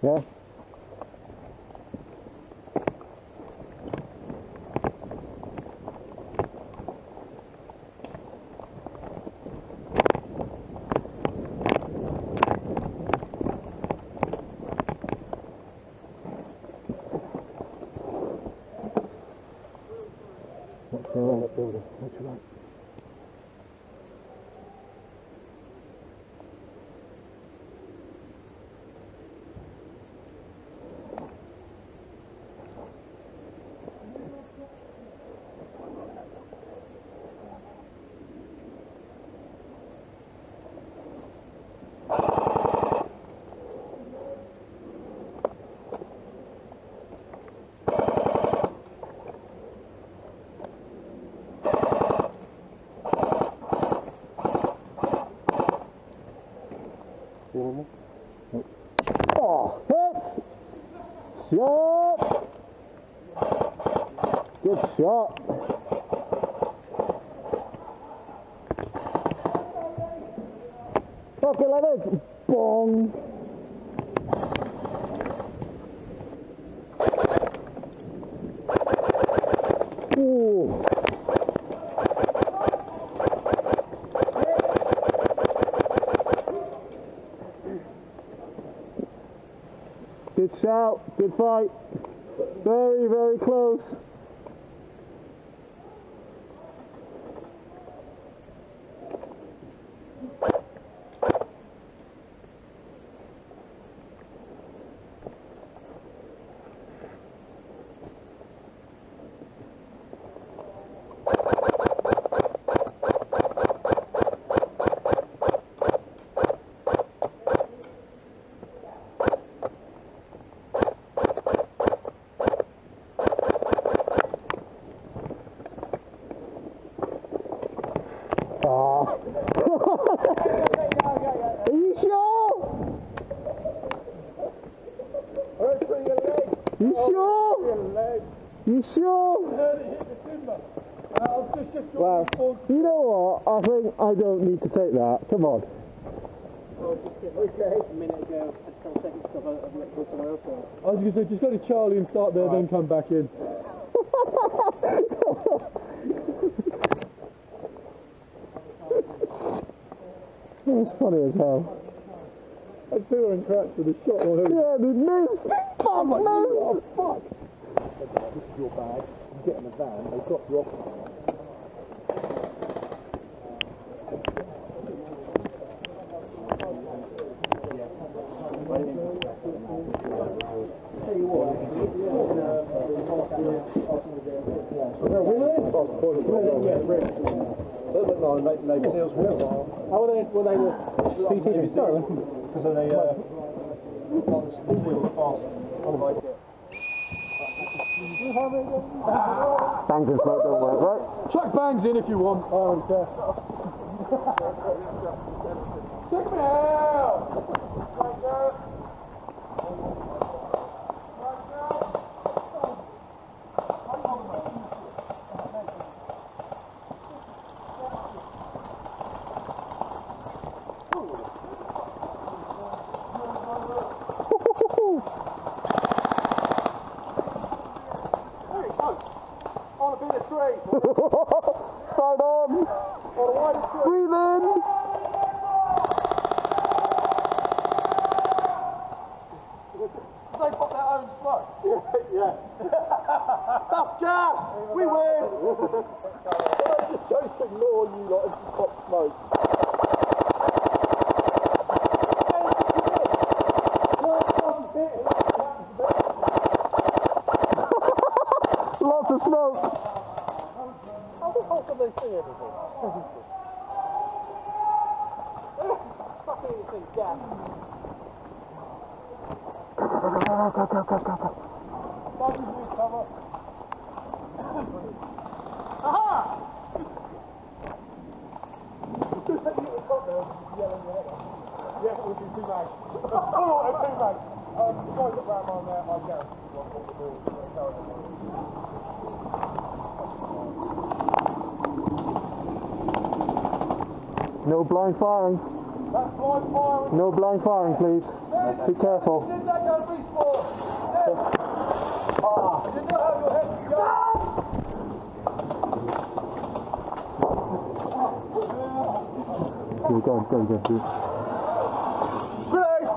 Yeah? What's around that building? What you like? Oh, hit! Shot! Good shot! Pocket like this! Bong! Ooh! Good shout, good fight. Very, very close. Are you sure? You sure? You sure? Well, you know what? I think I don't need to take that. Come on. A minute ago, I just can't take it because I've let go somewhere else. I was going to say, just go to Charlie and start there, then come back in. It's funny as hell. I see her in cracks with a shot on her. Yeah, they missed! Fuck, missed! Oh, fuck! This is your bag. You get in the van, they drop you off. Navy SEALs for a while. How were they PT? Sorry. Because they got the SEALs fast. Bangs and smoke don't work, right? Chuck bangs in if you want. I don't care. Check me out! Side on! Breathe in! Did they put their own smoke? Yeah. That's gas! We win! I just chose to ignore you lot and just pop smoke. Lots of smoke! How the fuck can they see everything? Fucking this thing's gas. Go. Aha! Yeah, it would be too nice. Oh, too nice. The guys that ran on there, I guarantee you won't want the ball. No blind firing. That's blind firing. No blind firing, please. Be careful. Did that go respawn? Ah. You know how your head can go. Go on, go. Grenade!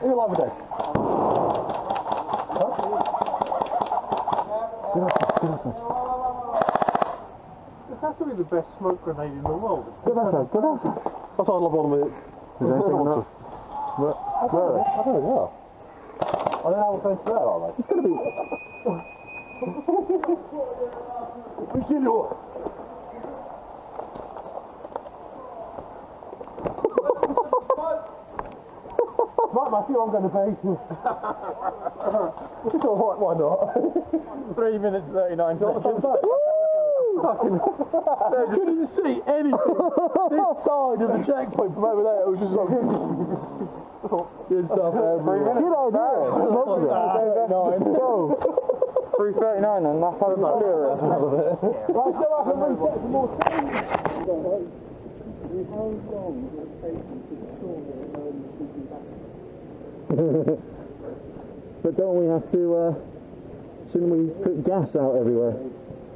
You're alive today. This has to be the best smoke grenade in the world. Good answer. That's why I love one of it. Is anything else? Where? I don't know. I don't know how offensive that are, mate. It's going to be... We kill you. Right, Matthew, I'm going to be. Why not? 3 minutes 39 seconds. Fucking. I couldn't see anything. This side of the checkpoint from over there, it was just like good stuff everywhere. Good idea. Smoke it. 39. Go. 3:39 and that's how it's clear. Right, so I can reset some more time. How long will it take you to store shooting back? But don't we have to, shouldn't we put gas out everywhere?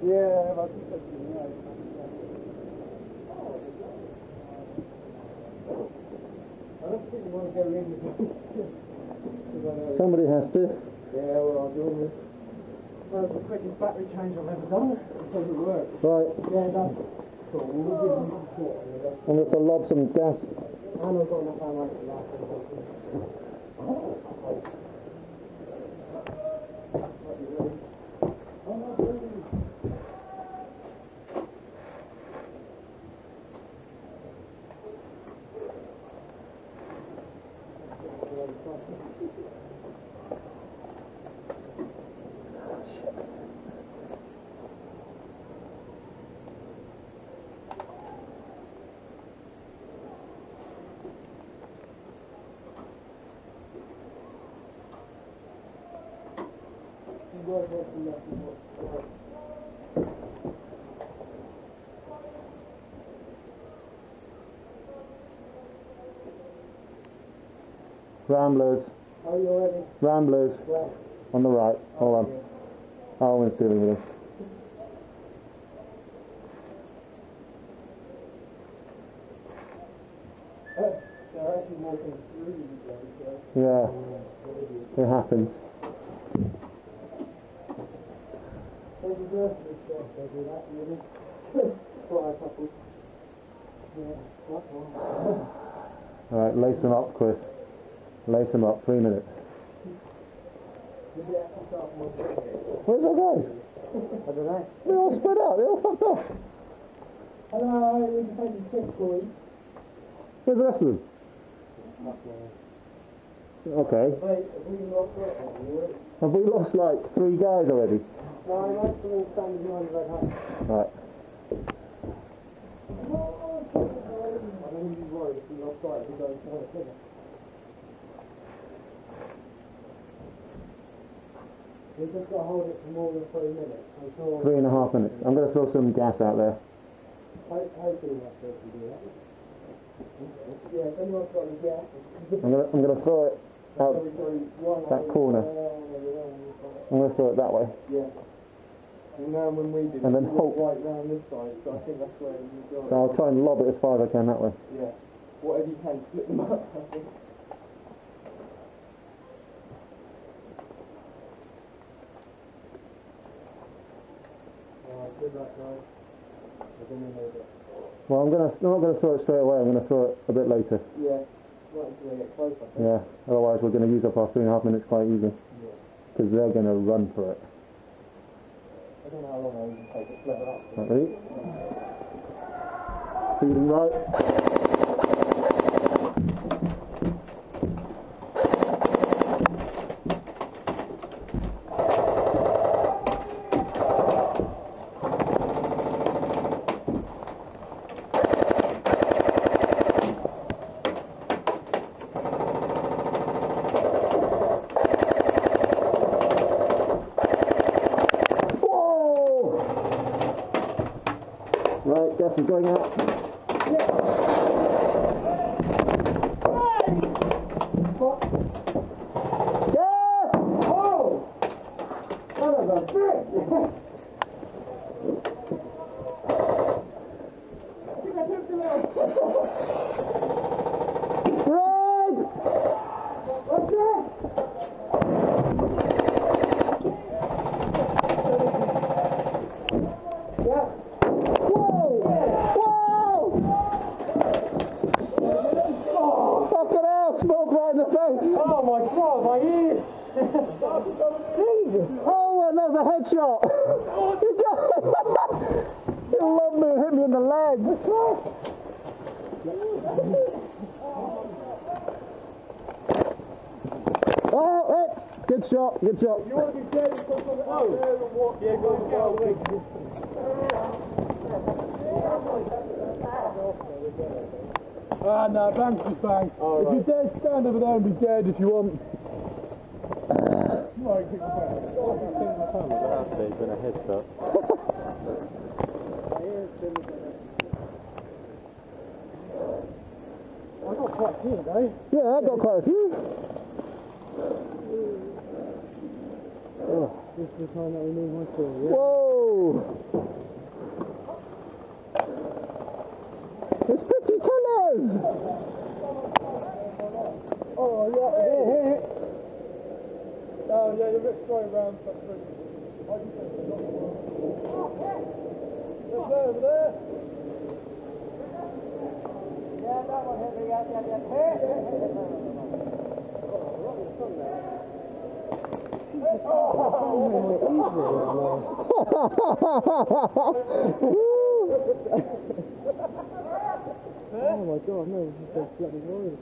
Yeah, but I don't think you want to go in with Somebody has to. Yeah, well, I'll do this. That's the quickest battery change I've ever done. It doesn't work. Right, Yeah, it does. Cool, we'll give you support. I'm going to lob some gas. And I've got enough ammo for that. Ramblers. Are you ready? Ramblers. Well, On the right. Hold on. Alwyn's dealing with this. they're actually walking through you guys, so. Yeah. It happens. There's a birthday shot, they do that, really. Quite a couple. Yeah, that's one. Alright, lace them up, Chris. Lace them up. 3 minutes. Where's our guys? I don't know. They're all spread out. They're all fucked off. Hello, we can take a pic for you. Where's the rest of them? Okay. Wait, have we lost it? Have we lost like 3 guys already? No, I like to all stand behind the red hat. Right. I don't think he's worried if we lost sight if we don't want to finish. You've just got to hold it for more than 3 minutes. I'm sure. 3.5 minutes. I'm going to throw some gas out there. Hopefully that's supposed to do that. Yeah, if anyone's got any gas. I'm going to throw it out that corner. I'm going to throw it that way. Yeah. And now when we did and then hope. right round this side, so I think that's where you got. So I'll try and lob it as far as I can that way. Yeah. Whatever you can, split them up, I think. Good luck, guys. Well, I'm not going to throw it straight away. I'm going to throw it a bit later. Yeah. Right until they get closer. Yeah. Otherwise, we're going to use up our 3.5 minutes quite easy. Yeah. Because they're going to run for it. I don't know how long I usually take it to level up. Right, ready? Feeling right. Right, gas is going out. Yes! Oh! Son of a bitch! Red! What's that? Yeah. Smoke right in the face! Oh my god, my ears! Jesus! Oh, and there's a headshot! You love me, hit me in the leg! Oh, it! Good shot, good shot. You want to be dead, you put something out there and walk. Yeah, go the other way. Ah, no, bang's just bang. Oh, if you're dead, stand over there and be dead if you want. There's been a headshot. I got quite a few, though. Yeah, I got quite a few. Oh, this is the time that we need my tool, yeah? Whoa! There's 50 killers! Oh, yeah. Oh, yeah, you're a bit straight around. Over there. Yeah, that one hit me, Oh my god, no, this is so bloody worried.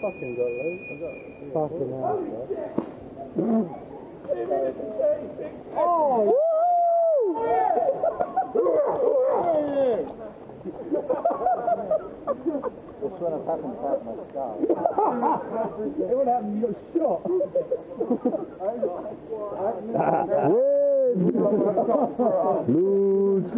Fucking got loads. Fucking hell. Oh! This would have happened without my scar. It would happen, you got shot. Win! Lose!